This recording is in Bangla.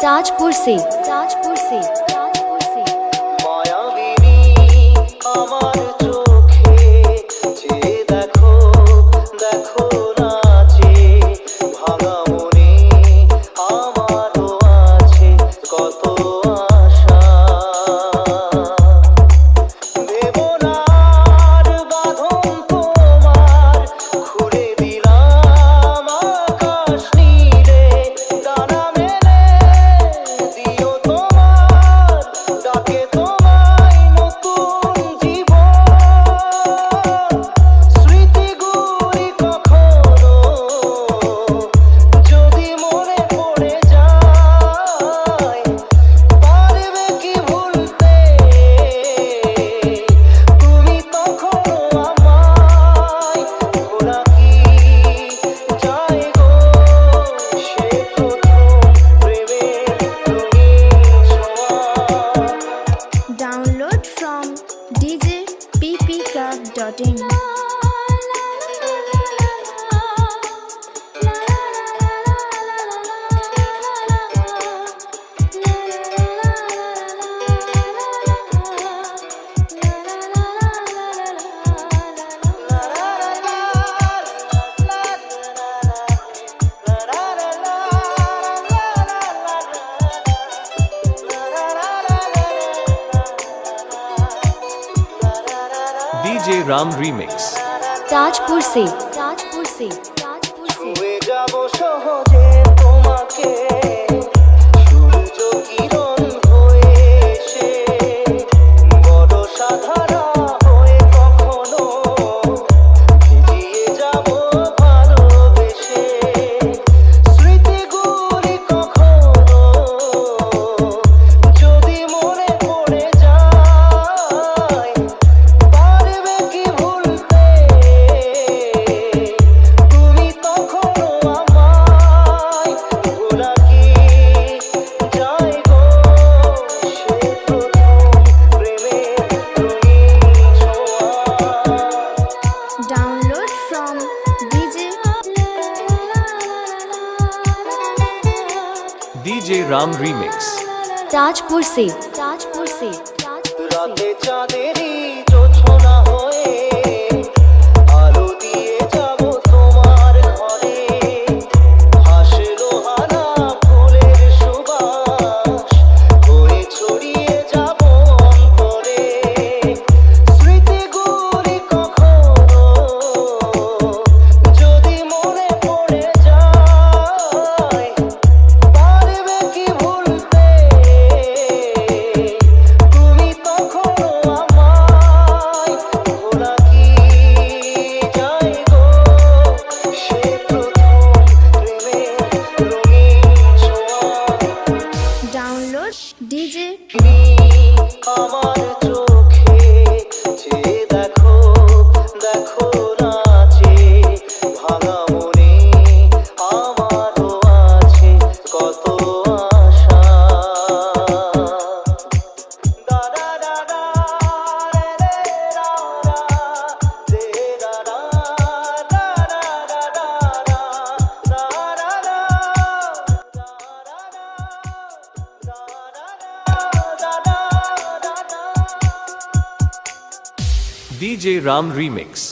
ताजपुर से মায়াবিনী আমার চোখে যে দেখো দেখো নাচে ভাঙা মনে আমারও আছে কত আশা দেবনার বাঁধন তোমার খুলে দিলাম আকাশ নীলে ডানা মেলে দিও তোমার ডাকে তোমায় নতুন জীবন স্মৃতিগুলি কখনো যদি মনে পড়ে যায় পারবে কি ভুলতে তুমি তখনো আমায় ভোলা কি যায় গো সে প্রথম প্রেমের রঙিন ছোঁয়া download from djppclub.in DJ Ram Remix. Tajpur से ছুঁয়ে যাব সহজে তোমাকে সূর্য কিরণ হয়ে এসে বড় সাধারা হয়ে কখনো ভিজিয়ে যাব ভালোবেসে স্মৃতিগুলি কখনো যদি মনে পড়ে যায় পারবে কি ভুলতে তুমি তখনো আমায় ভোলা কি যায় গো সে প্রথম প্রেমের রঙিন ছোঁয়া download from DJ Ram Remix. Tajpur से রাতে চাঁদেরই জোছনা হয়ে আলো দিয়ে যাব তোমার ঘরে হাসলো হানা ফুলের সুবাস হয়ে ছড়িয়ে যাব অন্তরে স্মৃতিগুলি কখনো যদি মনে পড়ে যায় পারবে কি ভুলতে তুমি তখনো আমায় ভোলা কি যায় গো সে প্রথম প্রেমের রঙিন ছোঁয়া डाउनलोड डीजे আমার চোখে যে দেখো দেখো নাচে ভাঙা মনে আমারও আছে কত আশা দা দা দা দা রে রে রা রা রে রা রা রা রা রা রা রা রা রা DJ Ram Remix.